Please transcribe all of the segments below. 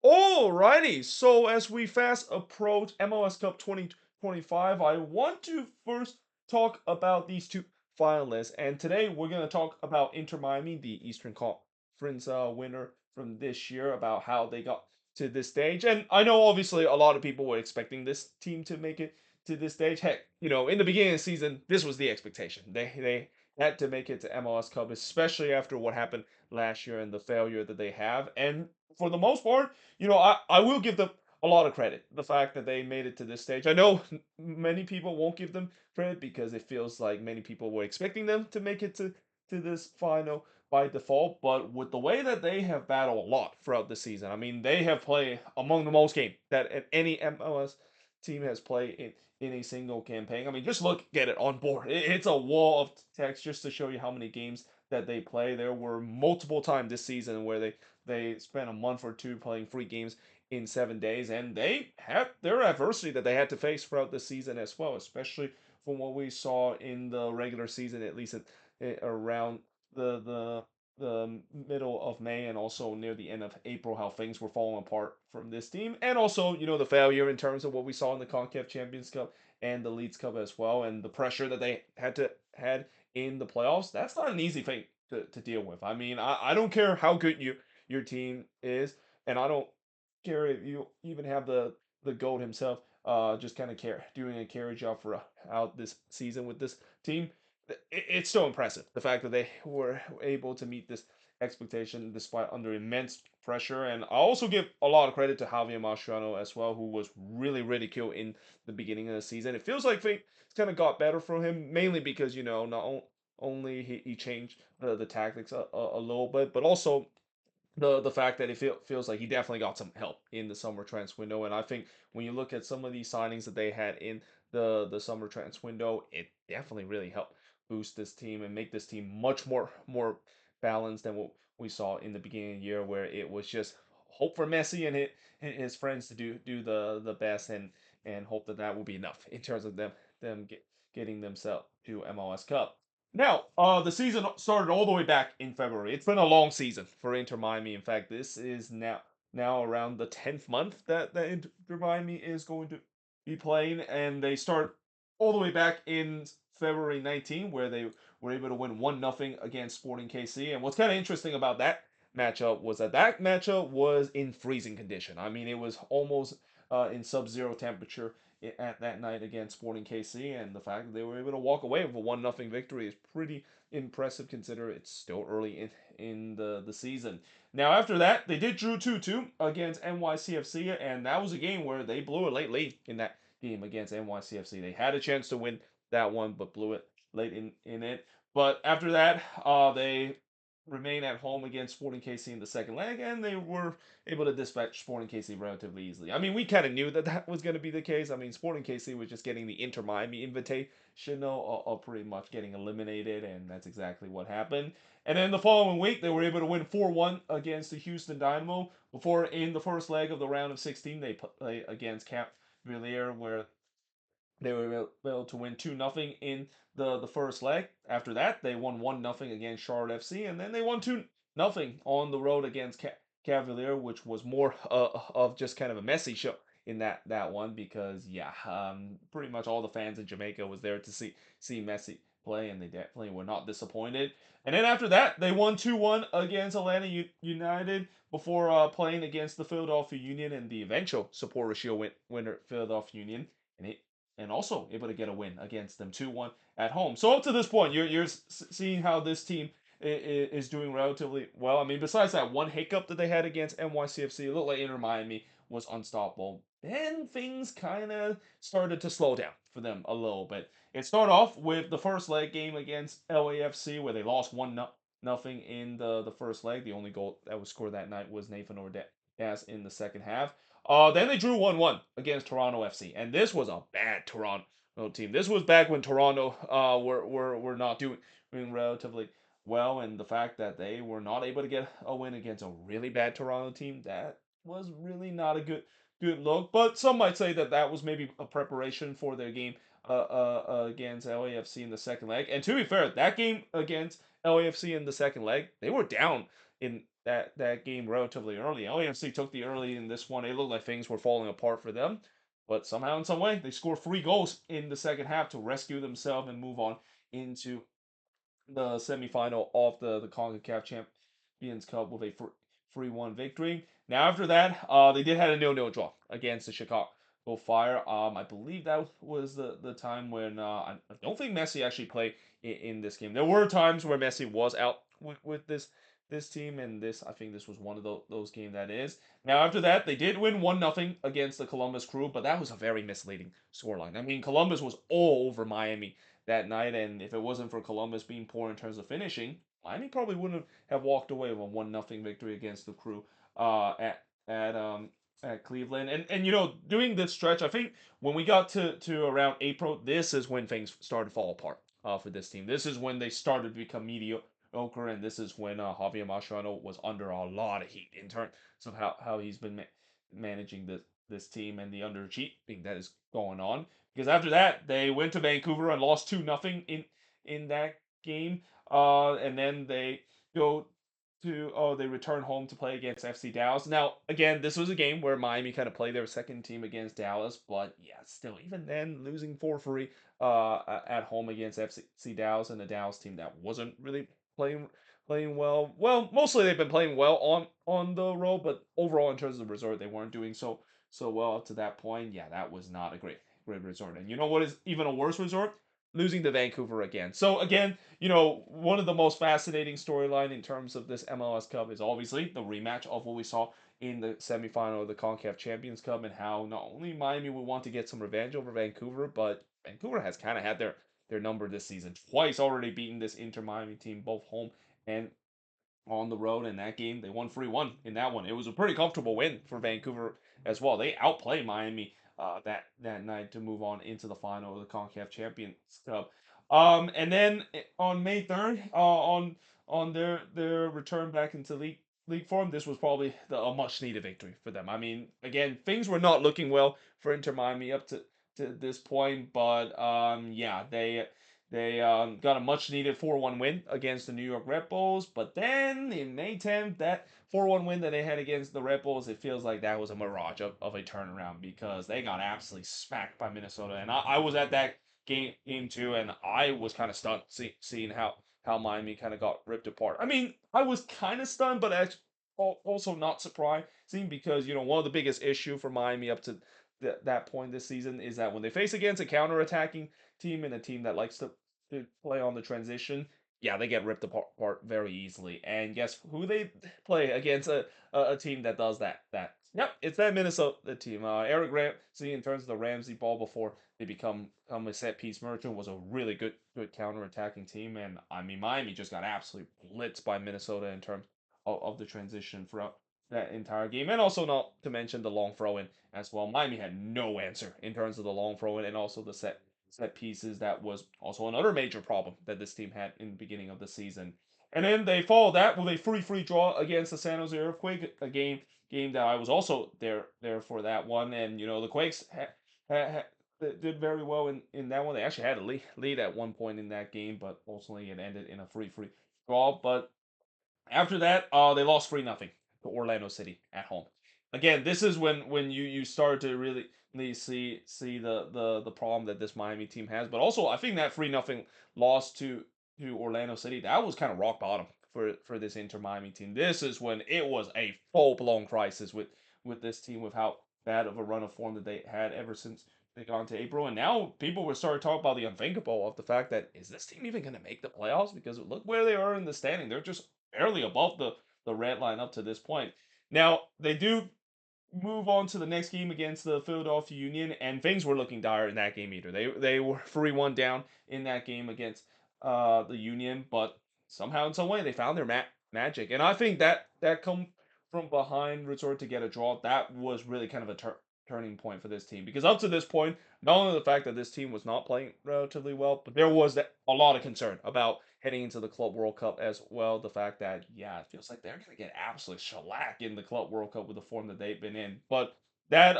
Alrighty, so as we fast approach MLS Cup 2025, I want to first talk about these two finalists. And today we're going to talk about Inter Miami, the Eastern Conference winner from this year, about how they got to this stage. And I know obviously a lot of people were expecting this team to make it to this stage. Heck, in the beginning of the season, this was the expectation. They had to make it to MLS Cup, especially after what happened last year and the failure that they have. And for the most part, I will give them a lot of credit. The fact that they made it to this stage. I know many people won't give them credit because it feels like many people were expecting them to make it to this final by default. But with the way that they have battled a lot throughout the season, I mean, they have played among the most games that any MLS team has played in a single campaign. I mean, just get it on board. It's a wall of text just to show you how many games that they play. There were multiple times this season where they spent a month or two playing 3 games in 7 days, and they have their adversity that they had to face throughout the season as well, especially from what we saw in the regular season, at least around the the middle of May and also near the end of April, how things were falling apart from this team, and also the failure in terms of what we saw in the Concacaf Champions Cup and the Leeds Cup as well, and the pressure that they had in the playoffs. That's not an easy thing to deal with. I mean, I don't care how good your team is, and I don't care if you even have the goat himself, just kind of doing a carry job for out this season with this team. It's so impressive the fact that they were able to meet this expectation despite under immense pressure. And I also give a lot of credit to Javier Mascherano as well, who was really ridiculed in the beginning of the season. It feels like things kind of got better for him, mainly because not only he changed the tactics a little bit, but also the fact that feels like he definitely got some help in the summer transfer window. And I think when you look at some of these signings that they had in the summer transfer window, it definitely really helped boost this team and make this team much more balanced than what we saw in the beginning of the year, where it was just hope for Messi and his friends to do the best, and hope that will be enough in terms of getting themselves to MLS Cup. Now, the season started all the way back in February. It's been a long season for Inter Miami. In fact, this is now around the 10th month that Inter Miami is going to be playing, and they start all the way back in February 19, where they were able to win 1-0 against Sporting KC. And what's kind of interesting about that matchup was that matchup was in freezing condition. I mean, it was almost in sub-zero temperature at that night against Sporting KC, and the fact that they were able to walk away with a 1-0 victory is pretty impressive considering it's still early in the season. Now, after that, they did drew 2-2 against NYCFC, and that was a game where they blew a late lead in that game against NYCFC. They had a chance to win that one, but blew it late in it. But after that, they remain at home against Sporting KC in the second leg, and they were able to dispatch Sporting KC relatively easily. I mean, we kind of knew that was going to be the case. I mean, Sporting KC was just getting the Inter Miami invitational of pretty much getting eliminated, and that's exactly what happened. And then the following week, they were able to win 4-1 against the Houston Dynamo. Before, in the first leg of the round of 16, they play against Cap Villiers, where they were able to win 2-0 in the first leg. After that, they won 1-0 against Charlotte FC, and then they won 2-0 on the road against Cavalier, which was more of just kind of a messy show in that one because pretty much all the fans in Jamaica was there to see Messi play, and they definitely were not disappointed. And then after that, they won 2-1 against Atlanta United before playing against the Philadelphia Union and the eventual Supporter Shield winner Philadelphia Union. And it and also able to get a win against them 2-1 at home. So up to this point, you're seeing how this team is doing relatively well. I mean, besides that one hiccup that they had against NYCFC, it looked like Inter Miami was unstoppable. Then things kind of started to slow down for them a little bit. It started off with the first leg game against LAFC where they lost 1-0 in the first leg. The only goal that was scored that night was Nathan Ordaz in the second half. Then they drew 1-1 against Toronto FC, and this was a bad Toronto team. This was back when Toronto were not doing relatively well, and the fact that they were not able to get a win against a really bad Toronto team, that was really not a good look. But some might say that was maybe a preparation for their game against LAFC in the second leg. And to be fair, that game against LAFC in the second leg, they were down in that game relatively early. LAFC took the early in this one. It looked like things were falling apart for them, but somehow in some way they scored 3 goals in the second half to rescue themselves and move on into the semifinal of the CONCACAF Champions Cup with a 3-1 victory. Now after that, they did have a 0-0 draw against the Chicago Fire. I believe that was the time when I don't think Messi actually played in this game. There were times where Messi was out with this team, and this I think this was one of those games that is. Now after that, they did win 1-0 against the Columbus Crew, but that was a very misleading scoreline. I mean, Columbus was all over Miami that night, and if it wasn't for Columbus being poor in terms of finishing, Miami probably wouldn't have walked away with a 1-0 victory against the Crew uh, at at um at Cleveland. And doing this stretch, I think when we got to around April, this is when things started to fall apart for this team. This is when they started to become mediocre, and this is when Javier Mascherano was under a lot of heat in terms of how he's been managing this team and the underachieving that is going on. Because after that, they went to Vancouver and lost 2-0 in that game. And then they go they return home to play against FC Dallas. Now, again, this was a game where Miami kind of played their second team against Dallas, but yeah, still, even then, losing 4-3 at home against FC Dallas, and a Dallas team that wasn't really playing well. Well, mostly they've been playing well on the road, but overall in terms of the resort, they weren't doing so well up to that point. Yeah, that was not a great resort. And you know what is even a worse resort? Losing to Vancouver again. So again, one of the most fascinating storyline in terms of this MLS Cup is obviously the rematch of what we saw in the semifinal of the CONCACAF Champions Cup, and how not only Miami would want to get some revenge over Vancouver, but Vancouver has kind of had their number this season. Twice already beaten this Inter Miami team, both home and on the road. In that game. They won 3-1 in that one. It was a pretty comfortable win for Vancouver as well. They outplayed Miami that night to move on into the final of the CONCACAF Champions Cup. And then on May 3rd, on their return back into league form, this was probably a much needed victory for them. I mean, again, things were not looking well for Inter Miami up to this point, but yeah, they got a much needed 4-1 win against the New York Red Bulls. But then in May 10th, that 4-1 win that they had against the Red Bulls, it feels like that was a mirage of a turnaround, because they got absolutely smacked by Minnesota. And I was at that game too, and I was kind of stunned seeing how Miami kind of got ripped apart. I mean, I was kind of stunned, but also not surprising, because one of the biggest issue for Miami up to that point this season is that when they face against a counter-attacking team and a team that likes to play on the transition, yeah, they get ripped apart very easily. And guess who they play against? A team that does that. Yep, it's that Minnesota team. Eric Ramsey, in terms of the Ramsey ball before they become a set piece merchant, was a really good counter attacking team. And I mean, Miami just got absolutely blitzed by Minnesota in terms of the transition throughout that entire game, and also not to mention the long throw in as well. Miami had no answer in terms of the long throw in, and also the set pieces. That was also another major problem that this team had in the beginning of the season. And then they followed that with a 3-3 draw against the San Jose Earthquake, a game that I was also there for that one. And the Quakes did very well in that one. They actually had a lead at one point in that game, but ultimately it ended in a 3-3 draw. But after that, they lost 3-0 to Orlando City at home. Again, this is when you start to really see the problem that this Miami team has. But also, I think that 3-0 loss to Orlando City, that was kind of rock bottom for this Inter Miami team. This is when it was a full blown crisis with this team, with how bad of a run of form that they had ever since they got into April. And now people were starting to talk about the unthinkable of the fact that, is this team even going to make the playoffs? Because look where they are in the standing. They're just barely above the red line up to this point. Now, they do move on to the next game against the Philadelphia Union, and things were looking dire in that game either. They were 3-1 down in that game against the Union, but somehow in some way they found their magic. And I think that come from behind resort to get a draw, that was really kind of a turning point for this team, because up to this point, not only the fact that this team was not playing relatively well, but there was a lot of concern about heading into the Club World Cup as well. The fact that, yeah, it feels like they're going to get absolutely shellacked in the Club World Cup with the form that they've been in. But that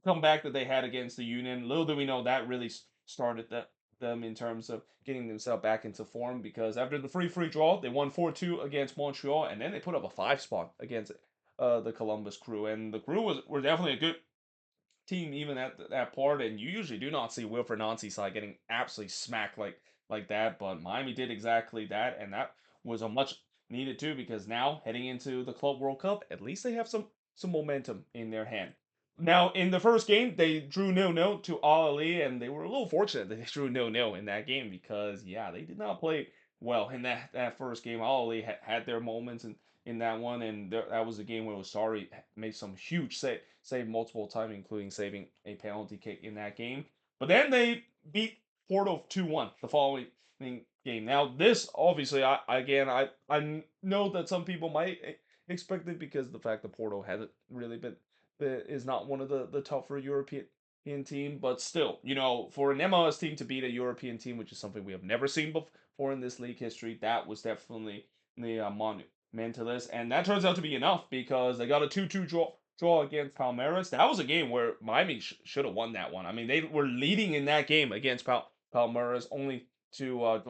comeback that they had against the Union, little do we know, that really started them in terms of getting themselves back into form because after the free draw, they won 4-2 against Montreal, and then they put up a 5 spot against the Columbus Crew, and the Crew were definitely a good team even at that part, and you usually do not see Wilfred Nancy's side getting absolutely smacked like that, but Miami did exactly that, and that was a much needed too because now heading into the Club World Cup, at least they have some momentum in their hand. Now in the first game, they drew 0-0 to Al Ali, and they were a little fortunate that they drew 0-0 in that game because yeah, they did not play well in that first game. Al Ali had their moments in that one, and that was a game where Osari made some huge save multiple times, including saving a penalty kick in that game. But then they beat Porto 2-1 the following game. Now this obviously, I know that some people might expect it because the fact that Porto hasn't really been is not one of the tougher European team, but still, for an MLS team to beat a European team, which is something we have never seen before in this league history, that was definitely the monumentalist, and that turns out to be enough because they got a 2-2 draw against Palmeiras. That was a game where Miami should have won that one. I mean, they were leading in that game against Palmeiras, only to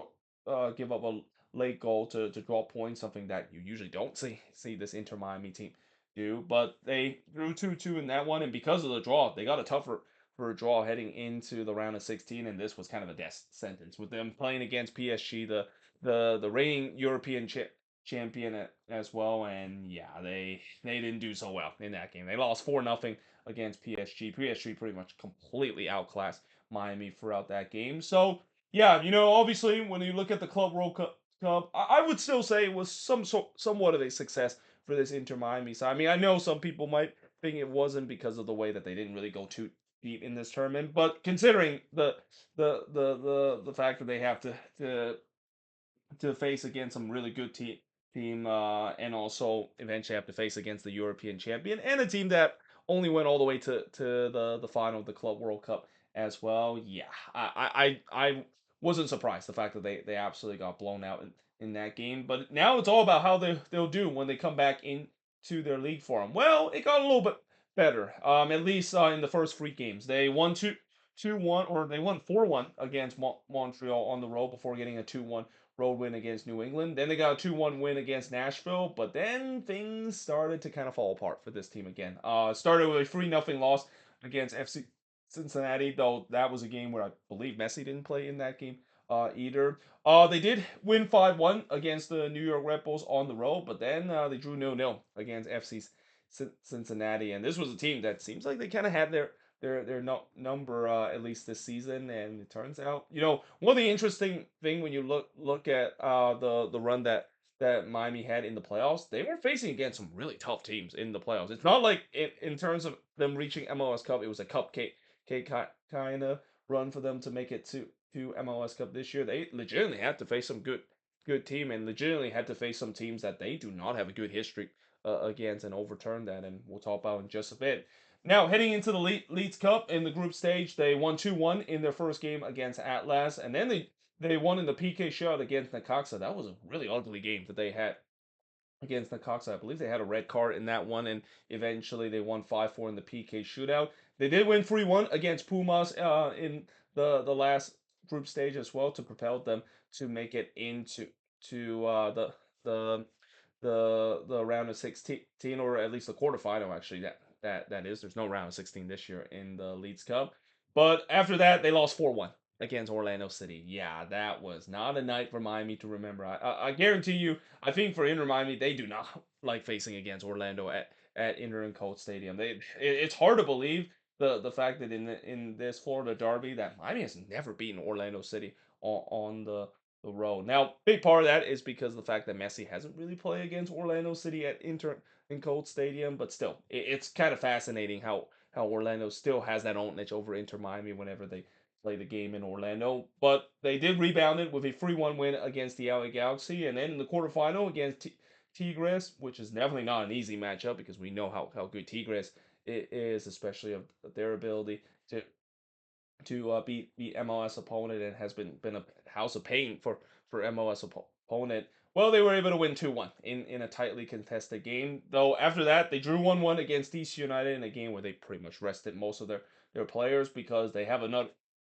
give up a late goal to draw points, something that you usually don't see this Inter Miami team do. But they drew 2-2 in that one, and because of the draw, they got a tougher for a draw heading into the round of 16, and this was kind of a death sentence with them playing against PSG, the reigning European champion as well. And yeah, they didn't do so well in that game. They lost 4-0 against PSG. PSG pretty much completely outclassed Miami throughout that game. So yeah, obviously when you look at the Club World Cup, I would still say it was somewhat of a success for this Inter Miami side. I mean, I know some people might think it wasn't because of the way that they didn't really go too deep in this tournament, but considering the fact that they have to face against some really good team, and also eventually have to face against the European champion and a team that only went all the way to the final of the Club World Cup as well. Yeah, I wasn't surprised the fact that they absolutely got blown out in that game. But now it's all about how they'll do when they come back into their league form. Well, it got a little bit better. At least in the first 3 games, they won 2-1, or they won 4-1 against Montreal on the road before getting a 2-1 road win against New England. Then they got a 2-1 win against Nashville, but then things started to kind of fall apart for this team again. Started with a 3-0 loss against FC Cincinnati, though that was a game where I believe Messi didn't play in that game either. They did win 5-1 against the New York Red Bulls on the road, but then they drew 0-0 against FC Cincinnati, and this was a team that seems like they kind of had their number at least this season. And it turns out, one of the interesting thing when you look at the run that Miami had in the playoffs, they were facing against some really tough teams in the playoffs. It's not like in terms of them reaching MLS Cup, it was a cupcake kind of run for them to make it to MLS Cup this year. They legitimately had to face some good team, and legitimately had to face some teams that they do not have a good history against, and overturn that. And we'll talk about in just a bit. Now, heading into the Leeds Cup in the group stage, they won 2-1 in their first game against Atlas, and then they won in the PK shot against Necaxa. That was a really ugly game that they had against Necaxa. I believe they had a red card in that one, and eventually they won 5-4 in the PK shootout. They did win 3-1 against Pumas in the last group stage as well to propel them to make it into the the round of 16, or at least the quarterfinal. Actually, that is. There's no round of 16 this year in the Leeds Cup. But after that, they lost 4-1 against Orlando City. Yeah, that was not a night for Miami to remember. I guarantee you. I think for Inter Miami, they do not like facing against Orlando at Inter and Colt Stadium. It's hard to believe the fact that in this Florida derby that Miami has never beaten Orlando City on the road. Now, big part of that is because of the fact that Messi hasn't really played against Orlando City at Inter and Colt Stadium, but still, it's kind of fascinating how Orlando still has that ownage over Inter Miami whenever they play the game in Orlando. But they did rebound it with a 3-1 win against the LA Galaxy, and then in the quarterfinal against Tigres, which is definitely not an easy matchup because we know how good Tigres is, especially of their ability to beat the MLS opponent, and has been a house of pain for MLS opponent. Well, they were able to win 2-1 in a tightly contested game. Though after that, they drew 1-1 against DC United in a game where they pretty much rested most of their players because they have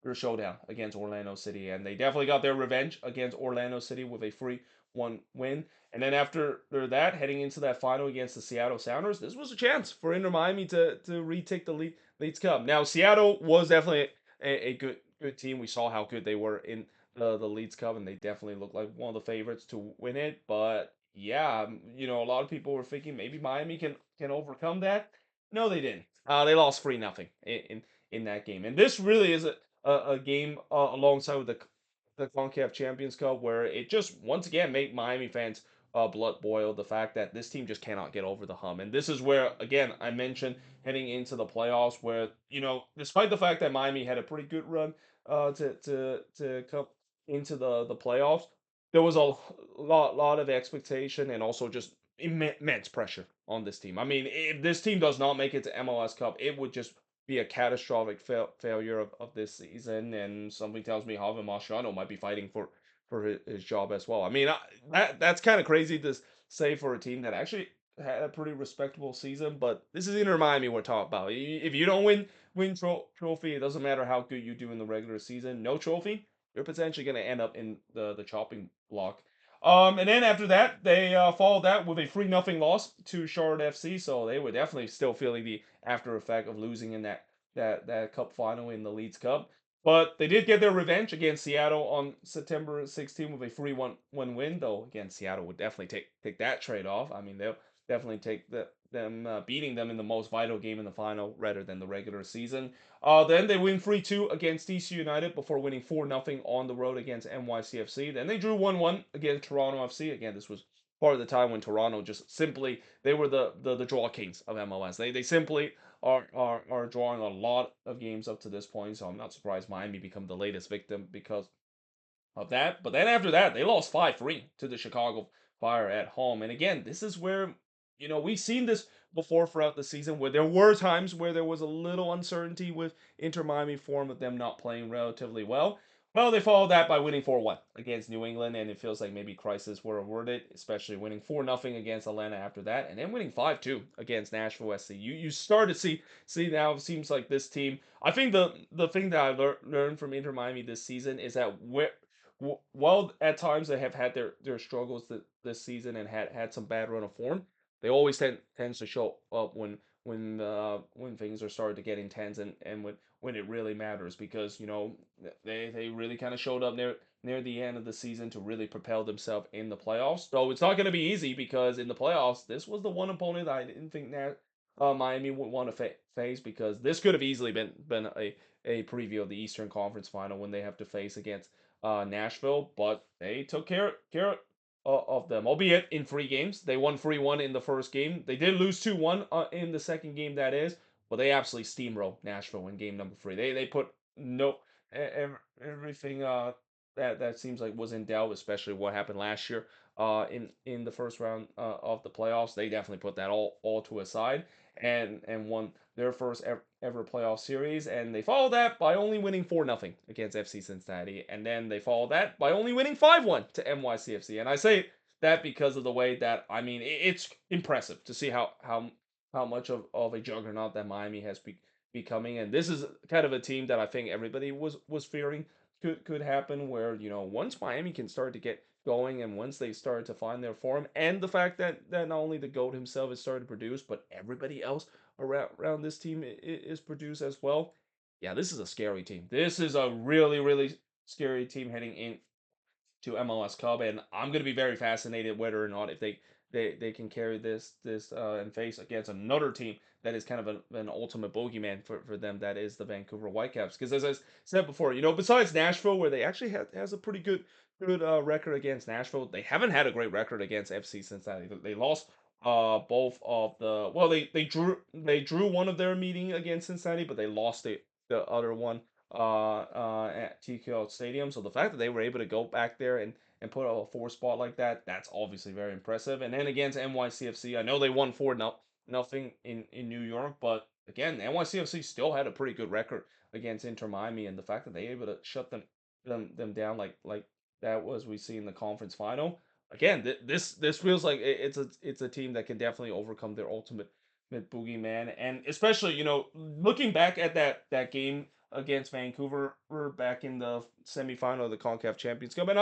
their showdown against Orlando City, and they definitely got their revenge against Orlando City with a 3-1 win. And then after that, heading into that final against the Seattle Sounders, this was a chance for Inter Miami to retake the Leeds Cup. Now Seattle was definitely a good team. We saw how good they were in the Leeds Cup, and they definitely looked like one of the favorites to win it. But yeah, a lot of people were thinking maybe Miami can overcome that. No, they didn't. They lost 3-0 in that game, and this really is a game alongside with the Concacaf Champions Cup where it just once again made Miami fans blood boil. The fact that this team just cannot get over the hump, and this is where again I mentioned heading into the playoffs, where despite the fact that Miami had a pretty good run to come into the playoffs, there was a lot of expectation and also just immense pressure on this team. I mean, if this team does not make it to MLS Cup, it would just be a catastrophic failure of this season, and something tells me Javier Mascherano might be fighting for his job as well. I mean, that's kind of crazy to say for a team that actually had a pretty respectable season, but this is Inter Miami we're talking about. If you don't win trophy, it doesn't matter how good you do in the regular season. No trophy, you're potentially going to end up in the chopping block. And then after that, they followed that with a 3-0 loss to Charlotte FC. So they were definitely still feeling the after effect of losing in that cup final in the Leeds Cup. But they did get their revenge against Seattle on September 16 with a 3-1 win. Though again, Seattle would definitely take that trade off. I mean, they'll definitely take them beating them in the most vital game in the final rather than the regular season. Then they win 3-2 against DC United before winning 4-0 on the road against NYCFC. Then they drew 1-1 against Toronto FC. Again, this was part of the time when Toronto just simply they were the draw kings of MLS. They simply are drawing a lot of games up to this point. So I'm not surprised Miami become the latest victim because of that. But then after that, they lost 5-3 to the Chicago Fire at home. And again, this is where, we've seen this before throughout the season where there were times where there was a little uncertainty with Inter Miami form of them not playing relatively well. Well, they followed that by winning 4-1 against New England, and it feels like maybe crisis were averted, especially winning 4-0 against Atlanta after that, and then winning 5-2 against Nashville SC. You start to see now it seems like this team. I think the thing that I learned from Inter Miami this season is that while at times they have had their struggles this season and had some bad run of form, they always tends to show up when things are starting to get intense and when it really matters because they really kind of showed up near the end of the season to really propel themselves in the playoffs. So it's not going to be easy because in the playoffs this was the one opponent I didn't think that Miami would want to face because this could have easily been a preview of the Eastern Conference Final when they have to face against Nashville, but they took care of them, albeit in 3 games. They won 3-1 in the first game. They did lose 2-1 in the second game, that is, but they absolutely steamrolled Nashville in game number 3. They put no everything that seems like was in doubt, especially what happened last year in the first round of the playoffs. They definitely put that all to a side and won their first ever playoff series, and they followed that by only winning 4-0 against FC Cincinnati, and then they followed that by only winning 5-1 to NYCFC. And I say that because of the way that I mean it's impressive to see how much of a juggernaut that Miami has becoming, and this is kind of a team that I think everybody was fearing could happen where once Miami can start to get going and once they start to find their form and the fact that not only the GOAT himself is starting to produce but everybody else around this team is produced as well. Yeah, this is a scary team. This is a really scary team heading in to MLS Cup, and I'm going to be very fascinated whether or not if they can carry this and face against another team that is kind of an ultimate bogeyman for them. That is the Vancouver Whitecaps. Because as I said before, besides Nashville, where they actually has a pretty good record against Nashville, they haven't had a great record against FC Cincinnati. They lost both of the well they drew one of their meeting against Cincinnati, but they lost the other one at TQL Stadium. So the fact that they were able to go back there and put a 4 spot like that, that's obviously very impressive. And then against NYCFC, I know they won 4-0 in New York, but again, NYCFC still had a pretty good record against Inter Miami, and the fact that they were able to shut them down like that was we see in the conference final. Again, this feels like it's a team that can definitely overcome their ultimate boogeyman, and especially looking back at that game against Vancouver back in the semifinal of the CONCACAF Champions Cup. And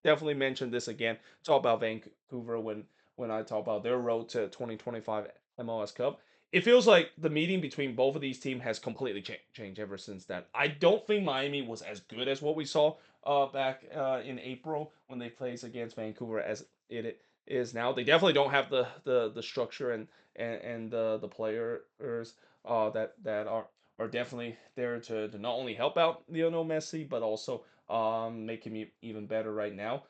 definitely mention this again. Talk about Vancouver when I talk about their road to 2025 MLS Cup. It feels like the meeting between both of these teams has completely changed ever since then. I don't think Miami was as good as what we saw back in April when they played against Vancouver as it is now. They definitely don't have the structure and the players that are definitely there to not only help out Lionel Messi but also make him even better right now.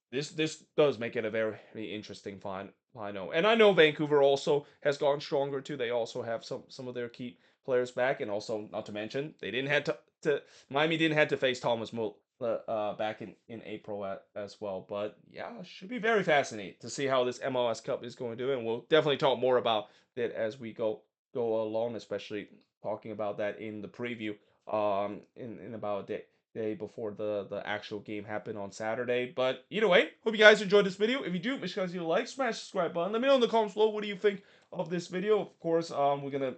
This does make it a very interesting final, and I know Vancouver also has gone stronger too. They also have some of their key players back, and also not to mention they didn't have to Miami didn't have to face Thomas Muller back in April as well. But yeah, should be very fascinating to see how this MLS Cup is going to do, and we'll definitely talk more about it as we go along, especially talking about that in the preview in about a day before the actual game happened on Saturday. But either way, hope you guys enjoyed this video. If you do, make sure you like, smash the subscribe button. Let me know in the comments below what do you think of this video. Of course, we're gonna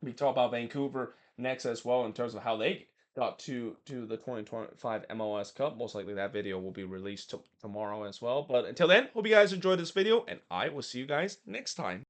be talking about Vancouver next as well in terms of how they got to the 2025 MLS Cup. Most likely that video will be released tomorrow as well. But until then, hope you guys enjoyed this video, and I will see you guys next time.